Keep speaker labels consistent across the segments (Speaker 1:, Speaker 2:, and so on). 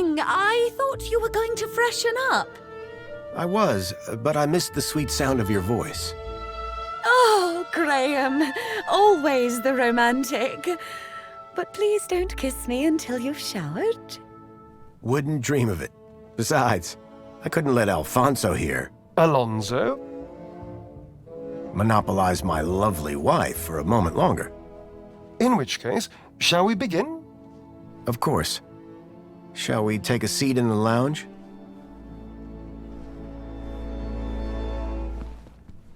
Speaker 1: doing? I thought you were going to freshen up.
Speaker 2: I was, but I missed the sweet sound of your voice.
Speaker 1: Oh, Graham, always the romantic. But please don't kiss me until you've showered.
Speaker 2: Wouldn't dream of it. Besides, I couldn't let Alfonso here
Speaker 3: Alonso?
Speaker 2: monopolize my lovely wife for a moment longer.
Speaker 3: In which case, shall we begin?
Speaker 2: Of course. Shall we take a seat in the lounge?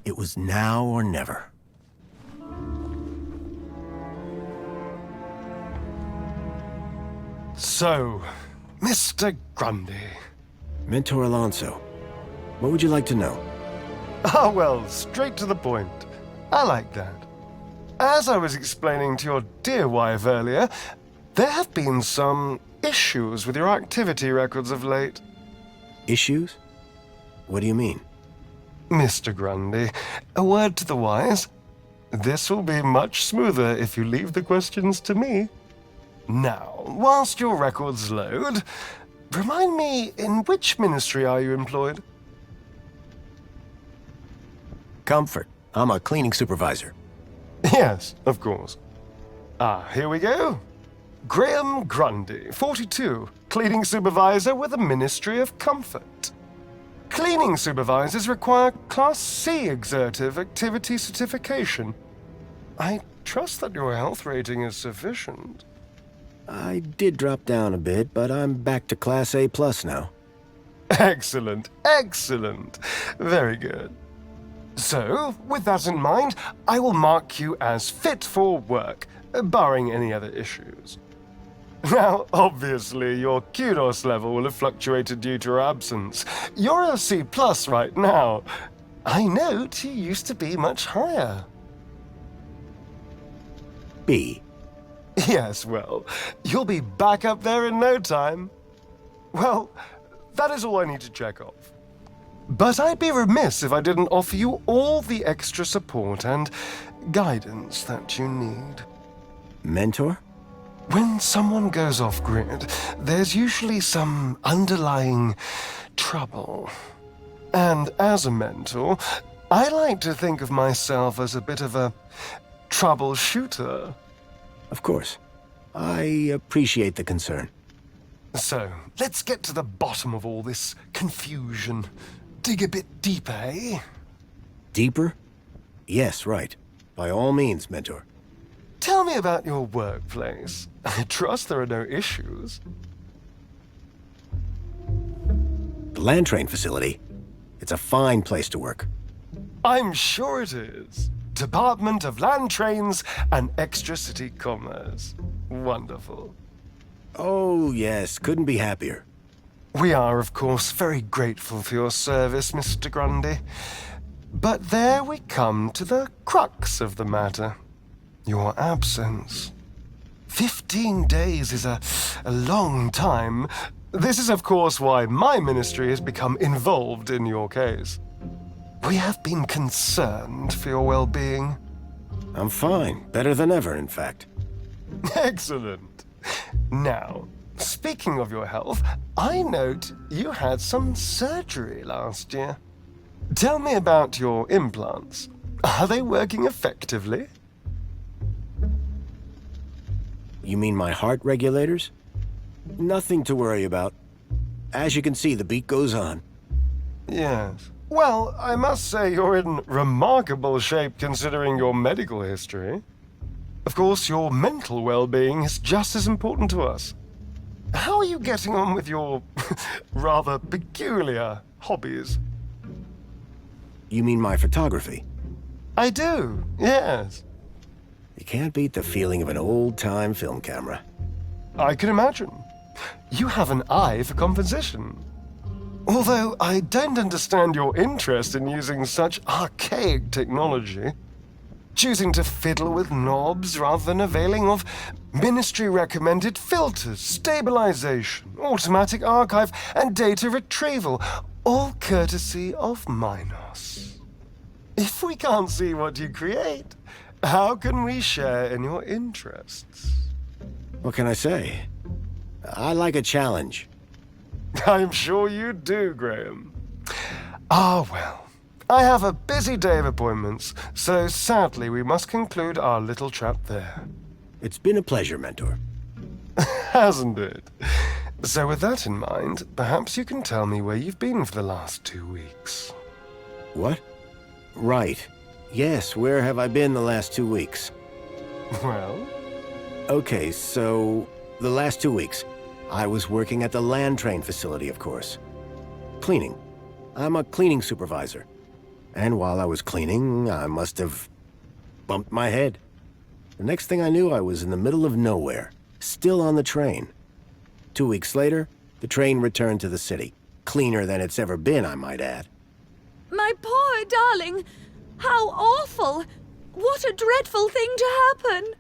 Speaker 2: It was now or never.
Speaker 3: So, Mr. Grundy.
Speaker 2: Mentor Alonso, what would you like to know?
Speaker 3: Ah, well, straight to the point. I like that. As I was explaining to your dear wife earlier, there have been some issues with your activity records of late.
Speaker 2: Issues? What do you mean?
Speaker 3: Mr. Grundy, a word to the wise. This will be much smoother if you leave the questions to me. Now, whilst your records load, remind me, in which ministry are you employed?
Speaker 2: Comfort. I'm a cleaning supervisor.
Speaker 3: Yes, of course. Ah, here we go. Graham Grundy, 42, cleaning supervisor with the Ministry of Comfort. Cleaning supervisors require Class C exertive activity certification. I trust that your health rating is sufficient.
Speaker 2: I did drop down a bit, but I'm back to Class A+ now.
Speaker 3: Excellent, excellent. Very good. So, with that in mind, I will mark you as fit for work, barring any other issues. Now, obviously, your kudos level will have fluctuated due to your absence. You're a C+ right now. I note you used to be much higher.
Speaker 2: B.
Speaker 3: Yes, well, you'll be back up there in no time. Well, that is all I need to check off. But I'd be remiss if I didn't offer you all the extra support and guidance that you need.
Speaker 2: Mentor?
Speaker 3: When someone goes off-grid, there's usually some underlying trouble. And as a mentor, I like to think of myself as a bit of a troubleshooter.
Speaker 2: Of course. I appreciate the concern.
Speaker 3: So, let's get to the bottom of all this confusion. Dig a bit deeper, eh?
Speaker 2: Deeper? Yes, right. By all means, Mentor.
Speaker 3: Tell me about your workplace. I trust there are no issues.
Speaker 2: The land train facility. It's a fine place to work.
Speaker 3: I'm sure it is. Department of Land Trains and Extra-City Commerce. Wonderful.
Speaker 2: Oh, yes. Couldn't be happier.
Speaker 3: We are, of course, very grateful for your service, Mr. Grundy. But there we come to the crux of the matter. Your absence. 15 days is a long time. This is, of course, why my ministry has become involved in your case. We have been concerned for your well-being.
Speaker 2: I'm fine. Better than ever, in fact.
Speaker 3: Excellent. Now, speaking of your health, I note you had some surgery last year. Tell me about your implants. Are they working effectively?
Speaker 2: You mean my heart regulators? Nothing to worry about. As you can see, the beat goes on.
Speaker 3: Yes. Well, I must say you're in remarkable shape considering your medical history. Of course, your mental well-being is just as important to us. How are you getting on with your rather peculiar hobbies?
Speaker 2: You mean my photography?
Speaker 3: I do, yes.
Speaker 2: You can't beat the feeling of an old-time film camera.
Speaker 3: I can imagine. You have an eye for composition. Although I don't understand your interest in using such archaic technology. Choosing to fiddle with knobs rather than availing of ministry-recommended filters, stabilization, automatic archive, and data retrieval, all courtesy of Minos. If we can't see what you create, how can we share in your interests?
Speaker 2: What can I say? I like a challenge.
Speaker 3: I'm sure you do, Graham. Ah, well. I have a busy day of appointments, so sadly we must conclude our little chat there.
Speaker 2: It's been a pleasure, Mentor.
Speaker 3: Hasn't it? So with that in mind, perhaps you can tell me where you've been for the last 2 weeks.
Speaker 2: What? Right. Yes, where have I been the last 2 weeks?
Speaker 3: Well?
Speaker 2: Okay, so the last 2 weeks, I was working at the land train facility, of course. Cleaning. I'm a cleaning supervisor. And while I was cleaning, I must have bumped my head. The next thing I knew, I was in the middle of nowhere, still on the train. 2 weeks later, the train returned to the city. Cleaner than it's ever been, I might add.
Speaker 1: My poor darling! How awful! What a dreadful thing to happen!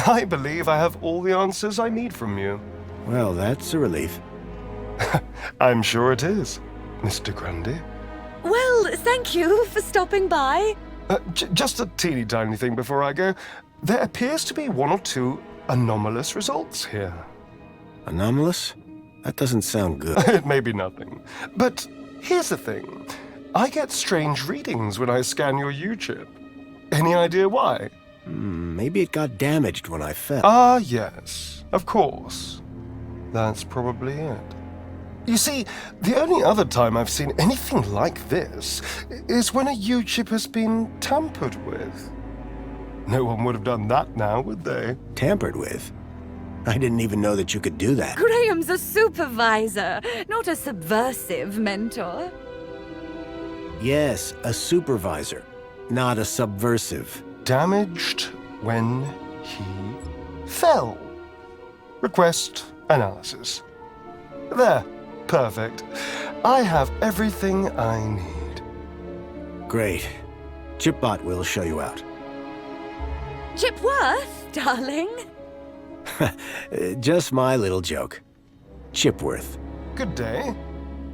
Speaker 3: I believe I have all the answers I need from you.
Speaker 2: Well, that's a relief.
Speaker 3: I'm sure it is, Mr. Grundy.
Speaker 1: Well, thank you for stopping by.
Speaker 3: Just a teeny tiny thing before I go. There appears to be 1 or 2 anomalous results here.
Speaker 2: Anomalous? That doesn't sound good.
Speaker 3: It may be nothing. But here's the thing. I get strange readings when I scan your U-chip. Any idea why?
Speaker 2: Maybe it got damaged when I fell.
Speaker 3: Ah, yes. Of course. That's probably it. You see, the only other time I've seen anything like this is when a U-chip has been tampered with. No one would have done that now, would they?
Speaker 2: Tampered with? I didn't even know that you could do that.
Speaker 1: Graham's a supervisor, not a subversive mentor.
Speaker 2: Yes, a supervisor, not a subversive.
Speaker 3: Damaged when he fell. Request analysis. There. Perfect. I have everything I need.
Speaker 2: Great. Chipbot will show you out.
Speaker 1: Chipworth, darling.
Speaker 2: Just my little joke. Chipworth.
Speaker 3: Good day,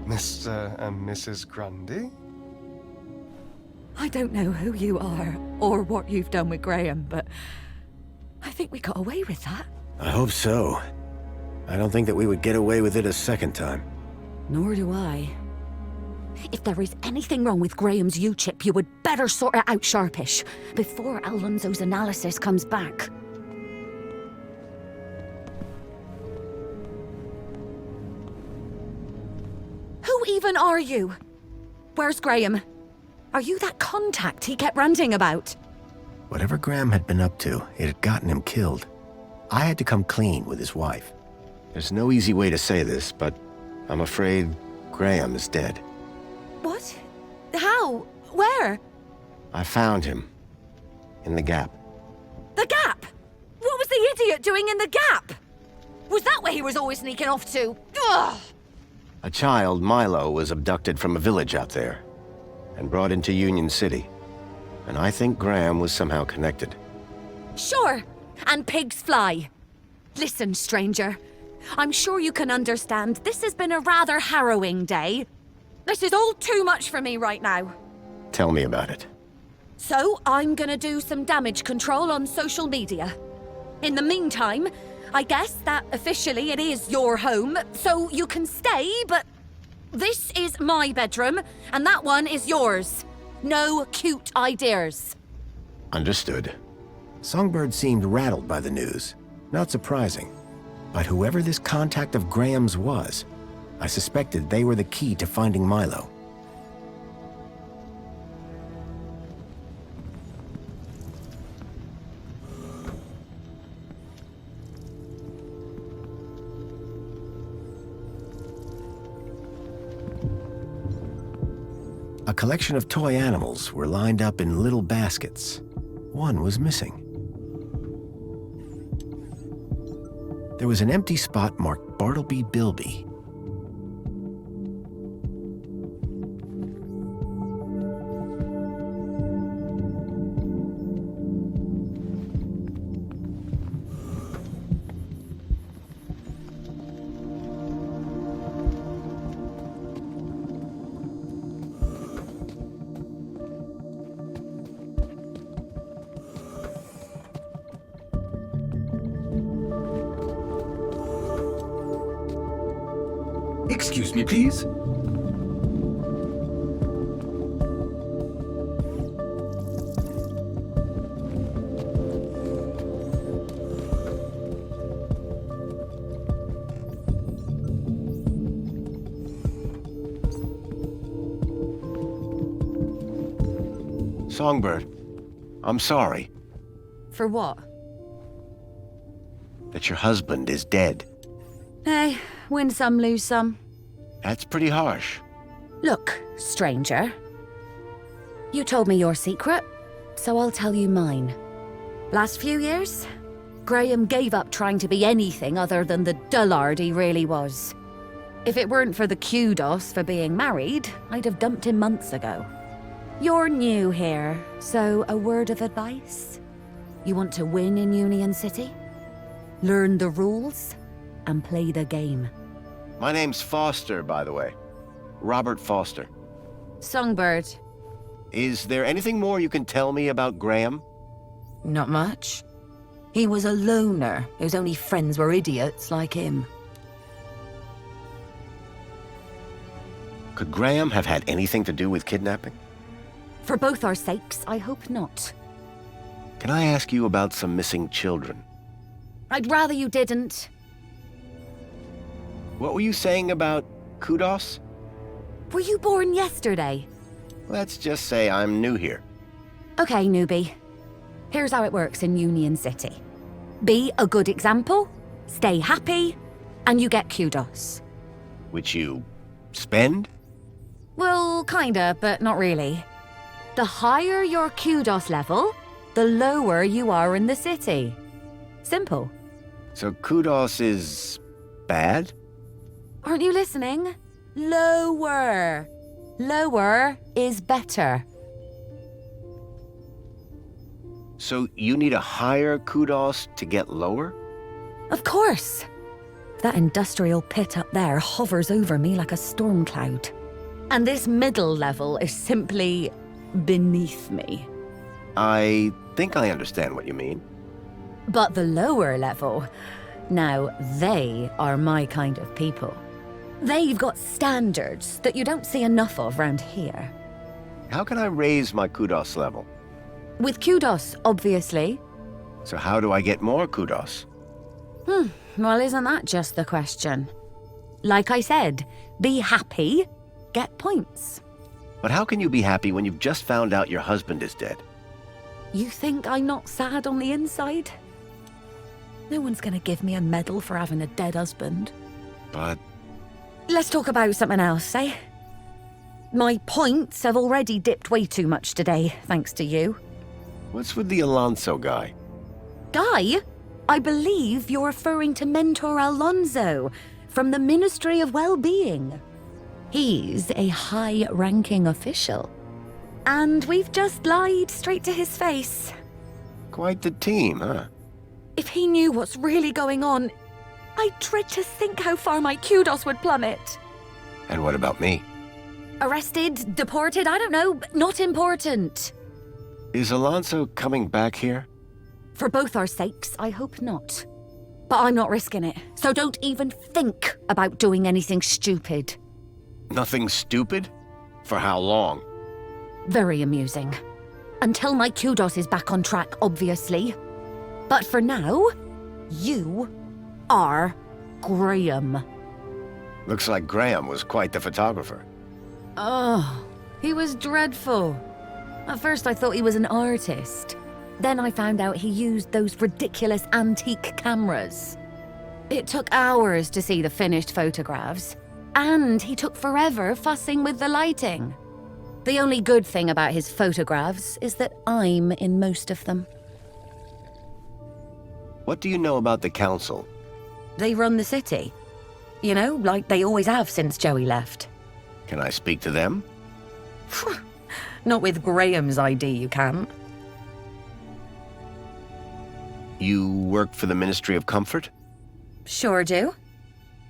Speaker 3: Mr. and Mrs. Grundy.
Speaker 1: I don't know who you are or what you've done with Graham, but I think we got away with that.
Speaker 2: I hope so. I don't think that we would get away with it a second time.
Speaker 1: Nor do I. If there is anything wrong with Graham's U-chip, you would better sort it out sharpish, before Alonso's analysis comes back. Who even are you? Where's Graham? Are you that contact he kept ranting about?
Speaker 2: Whatever Graham had been up to, it had gotten him killed. I had to come clean with his wife. There's no easy way to say this, but I'm afraid Graham is dead.
Speaker 1: What? How? Where?
Speaker 2: I found him. In the Gap.
Speaker 1: The Gap? What was the idiot doing in the Gap? Was that where he was always sneaking off to? Ugh!
Speaker 2: A child, Milo, was abducted from a village out there and brought into Union City. And I think Graham was somehow connected.
Speaker 1: Sure, and pigs fly. Listen, stranger. I'm sure you can understand this has been a rather harrowing day. This is all too much for me right now.
Speaker 2: Tell me about it.
Speaker 1: So, I'm gonna do some damage control on social media. In the meantime, I guess that officially it is your home, so you can stay, but this is my bedroom, and that one is yours. No cute ideas.
Speaker 2: Understood. Songbird seemed rattled by the news. Not surprising. But whoever this contact of Graham's was, I suspected they were the key to finding Milo. A collection of toy animals were lined up in little baskets. One was missing. There was an empty spot marked Bartleby Bilby.
Speaker 4: Excuse me, please.
Speaker 2: Songbird, I'm sorry
Speaker 1: For what?
Speaker 2: that your husband is dead.
Speaker 1: Hey, win some, lose some.
Speaker 2: That's pretty harsh.
Speaker 1: Look, stranger. You told me your secret, so I'll tell you mine. Last few years, Graham gave up trying to be anything other than the dullard he really was. If it weren't for the kudos for being married, I'd have dumped him months ago. You're new here, so a word of advice? You want to win in Union City? Learn the rules and play the game.
Speaker 2: My name's Foster, by the way. Robert Foster.
Speaker 1: Songbird.
Speaker 2: Is there anything more you can tell me about Graham?
Speaker 1: Not much. He was a loner whose only friends were idiots like him.
Speaker 2: Could Graham have had anything to do with kidnapping?
Speaker 1: For both our sakes, I hope not.
Speaker 2: Can I ask you about some missing children?
Speaker 1: I'd rather you didn't.
Speaker 2: What were you saying about kudos?
Speaker 1: Were you born yesterday?
Speaker 2: Let's just say I'm new here.
Speaker 1: Okay, newbie. Here's how it works in Union City. Be a good example, stay happy, and you get kudos.
Speaker 2: Which you spend?
Speaker 1: Well, kinda, but not really. The higher your kudos level, the lower you are in the city. Simple.
Speaker 2: So kudos is bad?
Speaker 1: Aren't you listening? Lower. Lower is better.
Speaker 2: So you need a higher kudos to get lower?
Speaker 1: Of course. That industrial pit up there hovers over me like a storm cloud. And this middle level is simply beneath me.
Speaker 2: I think I understand what you mean.
Speaker 1: But the lower level, now they are my kind of people. They've got standards that you don't see enough of round here.
Speaker 2: How can I raise my kudos level?
Speaker 1: With kudos, obviously.
Speaker 2: So how do I get more kudos?
Speaker 1: Well, isn't that just the question? Like I said, be happy, get points.
Speaker 2: But how can you be happy when you've just found out your husband is dead?
Speaker 1: You think I'm not sad on the inside? No one's gonna give me a medal for having a dead husband.
Speaker 2: But
Speaker 1: Let's talk about something else, eh? My points have already dipped way too much today, thanks to you.
Speaker 2: what's with the Alonso guy?
Speaker 1: Guy, I believe you're referring to Mentor Alonso from the Ministry of Well-Being. He's a high-ranking official. And we've just lied straight to his face.
Speaker 2: Quite the team, huh?
Speaker 1: If he knew what's really going on, I dread to think how far my kudos would plummet.
Speaker 2: And what about me?
Speaker 1: Arrested, deported, I don't know, but not important.
Speaker 2: Is Alonso coming back here?
Speaker 1: For both our sakes, I hope not. But I'm not risking it, so don't even think about doing anything stupid.
Speaker 2: Nothing stupid? For how long?
Speaker 1: Very amusing. Until my kudos is back on track, obviously. But for now, you are Graham.
Speaker 2: Looks like Graham was quite the photographer.
Speaker 1: Oh, he was dreadful. At first I thought he was an artist. Then I found out he used those ridiculous antique cameras. It took hours to see the finished photographs, and he took forever fussing with the lighting. The only good thing about his photographs is that I'm in most of them.
Speaker 2: What do you know about the council?
Speaker 1: They run the city. You know, like they always have since Joey left.
Speaker 2: Can I speak to them?
Speaker 1: Not with Graham's ID, you can't.
Speaker 2: You work for the Ministry of Comfort?
Speaker 1: Sure do.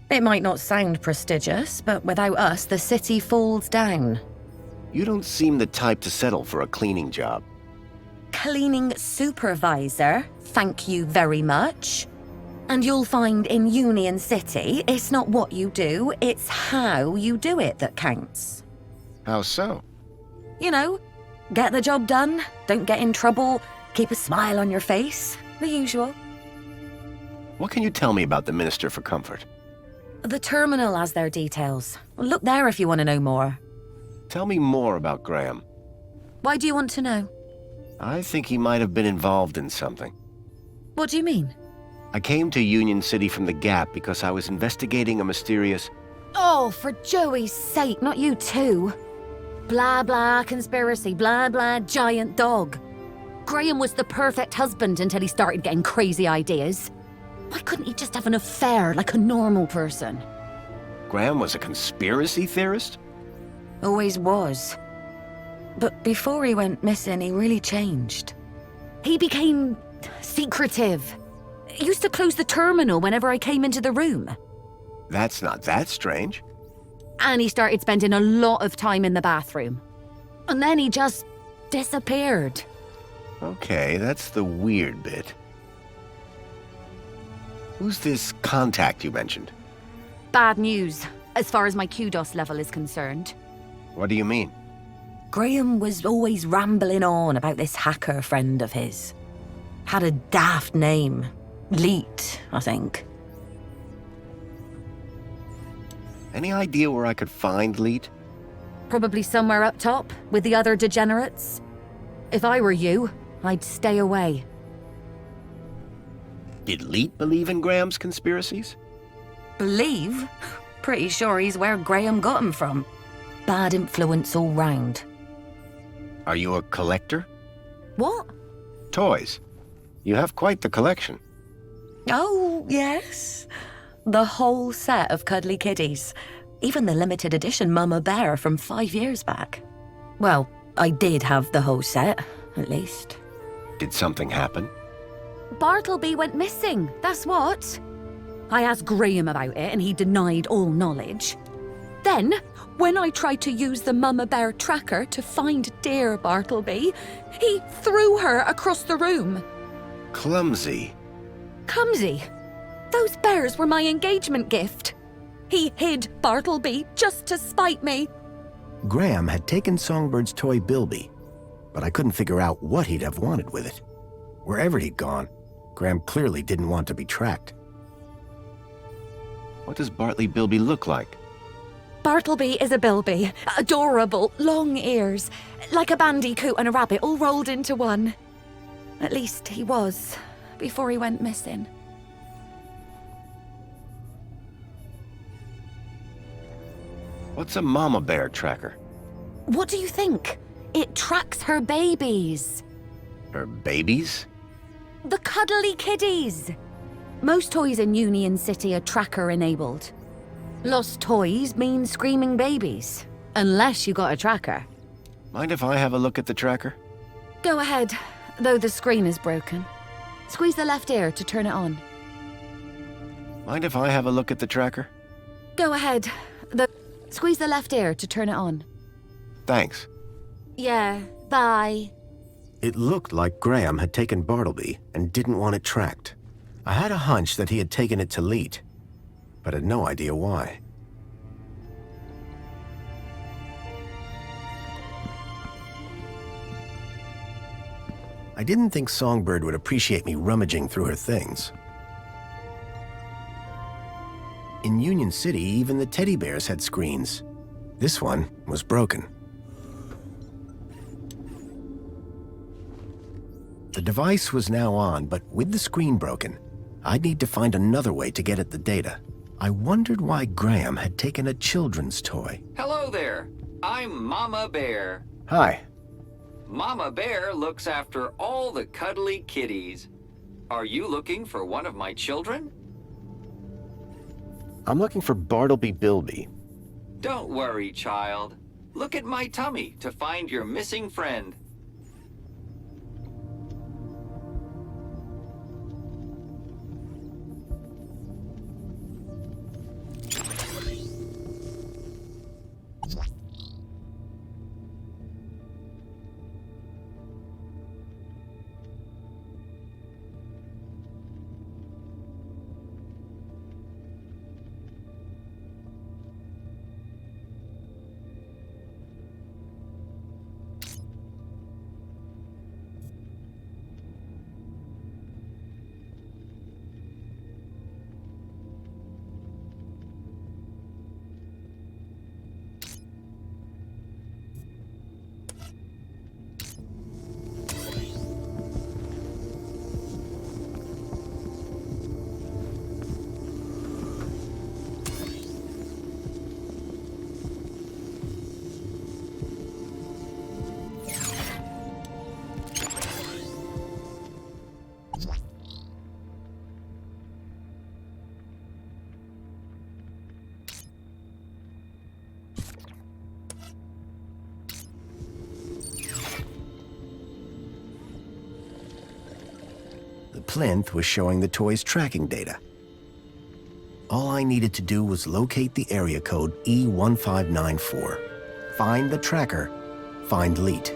Speaker 1: It might not sound prestigious, but without us, the city falls down.
Speaker 2: You don't seem the type to settle for a cleaning job.
Speaker 1: Cleaning supervisor, thank you very much. And you'll find in Union City, it's not what you do, it's how you do it that counts.
Speaker 2: How so?
Speaker 1: You know, get the job done, don't get in trouble, keep a smile on your face, the usual.
Speaker 2: What can you tell me about the Minister for Comfort?
Speaker 1: The terminal has their details. Look there if you want to know more.
Speaker 2: Tell me more about Graham.
Speaker 1: Why do you want to know?
Speaker 2: I think he might have been involved in something.
Speaker 1: What do you mean?
Speaker 2: I came to Union City from the Gap because I was investigating a mysterious...
Speaker 1: Oh, for Joey's sake, not you too. Blah blah conspiracy, blah blah giant dog. Graham was the perfect husband until he started getting crazy ideas. Why couldn't he just have an affair like a normal person?
Speaker 2: Graham was a conspiracy theorist?
Speaker 1: Always was. But before he went missing, he really changed. He became secretive. He used to close the terminal whenever I came into the room.
Speaker 2: That's not that strange.
Speaker 1: And he started spending a lot of time in the bathroom. And then he just disappeared.
Speaker 2: Okay, that's the weird bit. Who's this contact you mentioned?
Speaker 1: Bad news, as far as my kudos level is concerned.
Speaker 2: What do you mean?
Speaker 1: Graham was always rambling on about this hacker friend of his. Had a daft name. Leet, I think.
Speaker 2: Any idea where I could find Leet?
Speaker 1: Probably somewhere up top, with the other degenerates. If I were you, I'd stay away.
Speaker 2: Did Leet believe in Graham's conspiracies?
Speaker 1: Believe? Pretty sure he's where Graham got him from. Bad influence all round.
Speaker 2: Are you a collector?
Speaker 1: What?
Speaker 2: Toys. You have quite the collection.
Speaker 1: Oh, yes. The whole set of cuddly kitties. Even the limited edition Mama Bear from 5 years back. Well, I did have the whole set, at least.
Speaker 2: Did something happen?
Speaker 1: Bartleby went missing, that's what. I asked Graham about it and he denied all knowledge. Then, when I tried to use the Mama Bear tracker to find dear Bartleby, he threw her across the room.
Speaker 2: Clumsy.
Speaker 1: Clumsy? Those bears were my engagement gift. He hid Bartleby just to spite me.
Speaker 2: Graham had taken Songbird's toy Bilby, but I couldn't figure out what he'd have wanted with it. Wherever he'd gone, Graham clearly didn't want to be tracked. What does Bartley Bilby look like?
Speaker 1: Bartleby is a bilby. Adorable, long ears. Like a bandicoot and a rabbit all rolled into one. At least he was, before he went missing.
Speaker 2: What's a mama bear tracker?
Speaker 1: What do you think? It tracks her babies.
Speaker 2: Her babies?
Speaker 1: The cuddly kiddies. Most toys in Union City are tracker-enabled. Lost toys mean screaming babies. Unless you got a tracker.
Speaker 2: Mind if I have a look at the tracker?
Speaker 1: Go ahead, though the screen is broken. Squeeze the left ear to turn it on.
Speaker 2: Mind if I have a look at the tracker?
Speaker 1: Go ahead, squeeze the left ear to turn it on.
Speaker 2: Thanks.
Speaker 1: Yeah, bye.
Speaker 2: It looked like Graham had taken Bartleby and didn't want it tracked. I had a hunch that he had taken it to Leet, but had no idea why. I didn't think Songbird would appreciate me rummaging through her things. In Union City, even the teddy bears had screens. This one was broken. The device was now on, but with the screen broken, I'd need to find another way to get at the data. I wondered why Graham had taken a children's toy.
Speaker 4: Hello there. I'm Mama Bear.
Speaker 2: Hi.
Speaker 4: Mama Bear looks after all the cuddly kitties. Are you looking for one of my children?
Speaker 2: I'm looking for Bartleby Bilby.
Speaker 4: Don't worry, child. Look at my tummy to find your missing friend.
Speaker 2: plinth was showing the toy's tracking data. All I needed to do was locate the area code E1594, find the tracker, find Leet.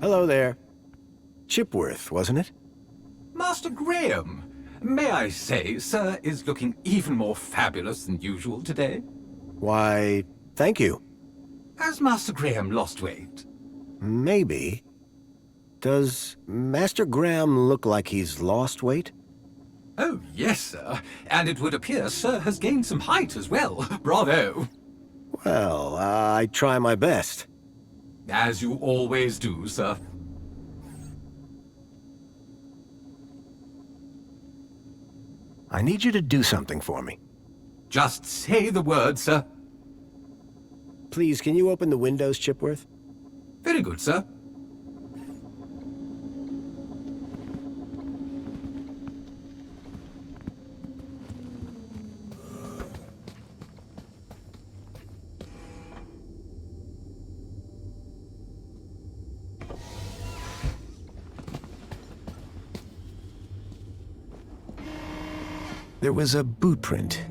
Speaker 2: Hello there. Chipworth, wasn't it?
Speaker 5: Master Graham, may I say, sir is looking even more fabulous than usual today.
Speaker 2: Why, thank you.
Speaker 5: Has Master Graham lost weight?
Speaker 2: Maybe. Does Master Graham look like he's lost weight?
Speaker 5: Oh, yes, sir. And it would appear sir has gained some height as well. Bravo.
Speaker 2: Well, I try my best.
Speaker 5: As you always do, sir.
Speaker 2: I need you to do something for me.
Speaker 5: Just say the word, sir.
Speaker 2: Please, can you open the windows, Chipworth?
Speaker 5: Very good, sir.
Speaker 2: There was a boot print.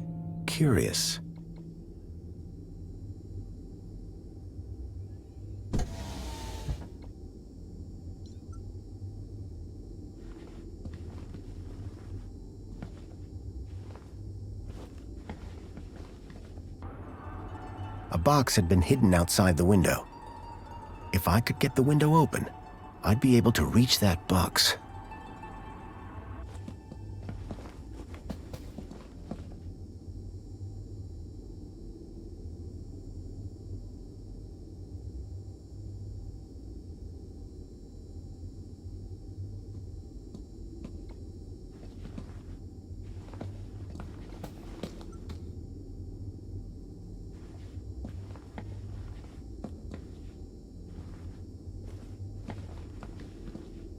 Speaker 2: Curious. A box had been hidden outside the window. If I could get the window open, I'd be able to reach that box.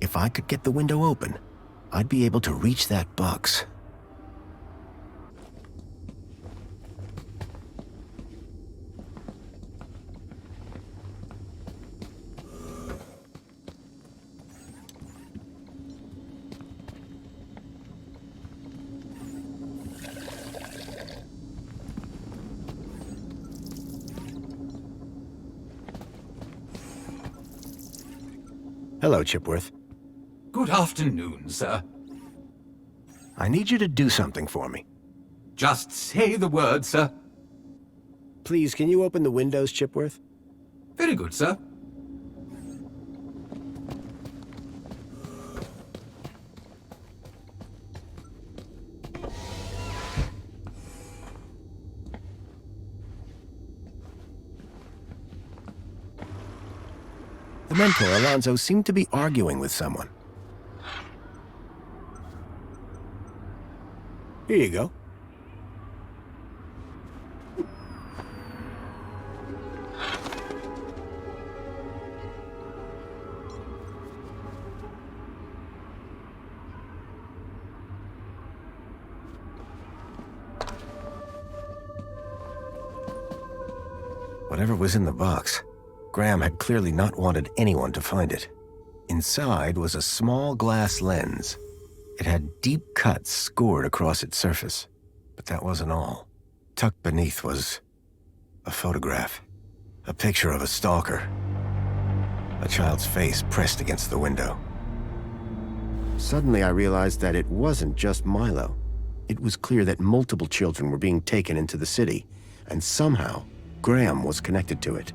Speaker 2: If I could get the window open, I'd be able to reach that box. Hello, Chipworth.
Speaker 5: Good afternoon, sir.
Speaker 2: I need you to do something for me.
Speaker 5: Just say the word, sir.
Speaker 2: Please, can you open the windows, Chipworth?
Speaker 5: Very good, sir.
Speaker 2: The mentor, Alonzo, seemed to be arguing with someone. Here you go. Whatever was in the box, Graham had clearly not wanted anyone to find it. Inside was a small glass lens. It had deep cuts scored across its surface. But that wasn't all. Tucked beneath was a photograph. A picture of a stalker. A child's face pressed against the window. Suddenly I realized that it wasn't just Milo. It was clear that multiple children were being taken into the city, and somehow Graham was connected to it.